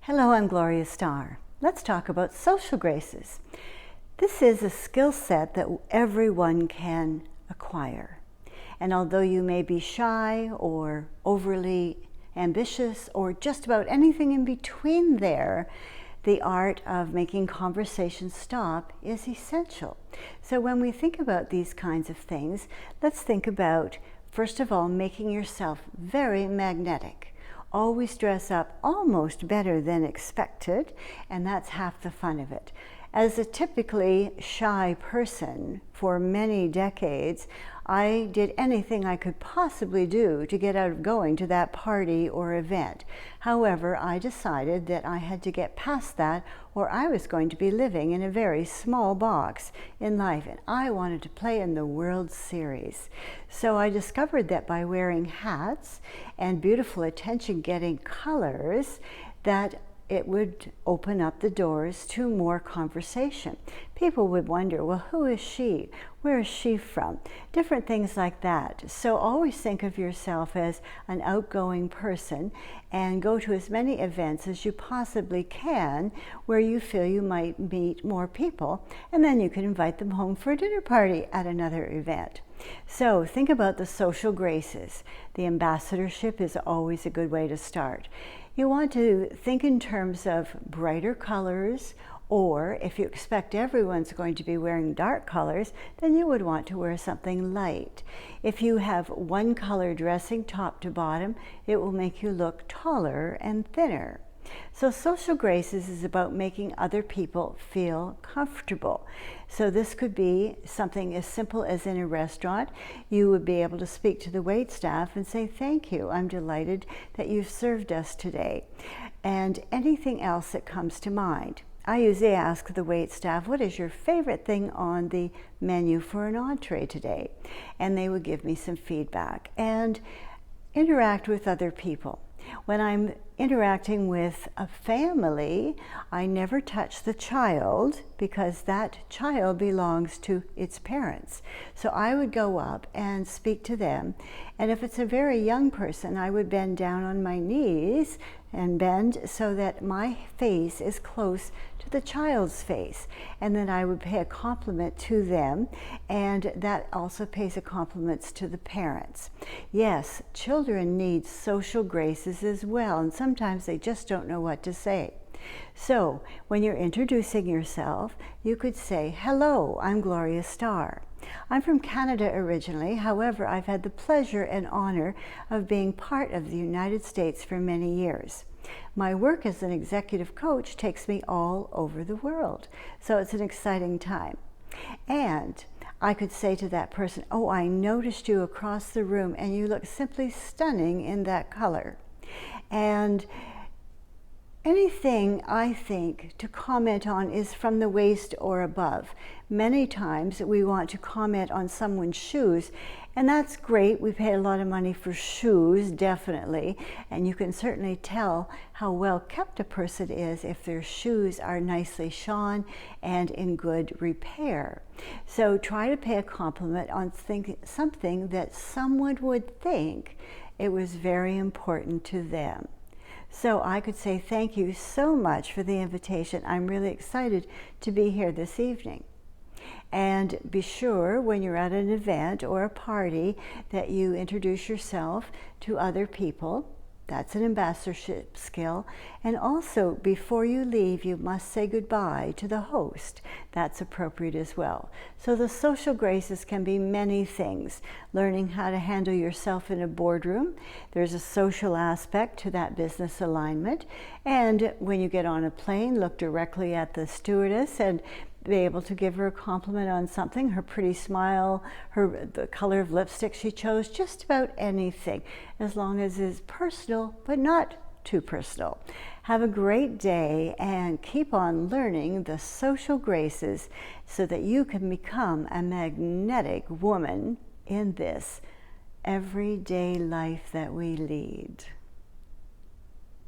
Hello, I'm Gloria Starr. Let's talk about social graces. This is a skill set that everyone can acquire. And although you may be shy or overly ambitious or just about anything in between there, the art of making conversation stop is essential. So when we think about these kinds of things, let's think about, first of all, making yourself very magnetic. Always dress up almost better than expected, and that's half the fun of it. As a typically shy person for many decades, I did anything I could possibly do to get out of going to that party or event. However, I decided that I had to get past that or I was going to be living in a very small box in life, and I wanted to play in the World Series. So I discovered that by wearing hats and beautiful attention-getting colors, that it would open up the doors to more conversation. People would wonder, well, who is she? Where is she from? Different things like that. So always think of yourself as an outgoing person and go to as many events as you possibly can where you feel you might meet more people, and then you can invite them home for a dinner party at another event. So think about the social graces. The ambassadorship is always a good way to start. You want to think in terms of brighter colors, or if you expect everyone's going to be wearing dark colors, then you would want to wear something light. If you have one color dressing top to bottom, it will make you look taller and thinner. So social graces is about making other people feel comfortable. So this could be something as simple as in a restaurant. You would be able to speak to the wait staff and say, "Thank you, I'm delighted that you've served us today." And anything else that comes to mind. I usually ask the wait staff, "What is your favorite thing on the menu for an entree today?" And they would give me some feedback. And interact with other people. When I'm interacting with a family, I never touch the child because that child belongs to its parents. So I would go up and speak to them. And if it's a very young person, I would bend down on my knees and bend so that my face is close to the child's face. And then I would pay a compliment to them, and that also pays a compliment to the parents. Yes, children need social graces as well, and sometimes they just don't know what to say. So when you're introducing yourself, you could say, "Hello, I'm Gloria Starr. I'm from Canada originally. However, I've had the pleasure and honor of being part of the United States for many years. My work as an executive coach takes me all over the world. So it's an exciting time." And I could say to that person, "Oh, I noticed you across the room and you look simply stunning in that color." And anything I think to comment on is from the waist or above. Many times we want to comment on someone's shoes, and that's great. We pay a lot of money for shoes, definitely, and you can certainly tell how well kept a person is if their shoes are nicely shone and in good repair. So try to pay a compliment on something that someone would think it was very important to them. So I could say, "Thank you so much for the invitation. I'm really excited to be here this evening." And be sure when you're at an event or a party that you introduce yourself to other people. That's an ambassadorship skill. And also, before you leave, you must say goodbye to the host. That's appropriate as well. So the social graces can be many things. Learning how to handle yourself in a boardroom. There's a social aspect to that business alignment. And when you get on a plane, look directly at the stewardess and be able to give her a compliment on something, her pretty smile, the color of lipstick she chose, just about anything, as long as it's personal, but not too personal. Have a great day and keep on learning the social graces so that you can become a magnetic woman in this everyday life that we lead.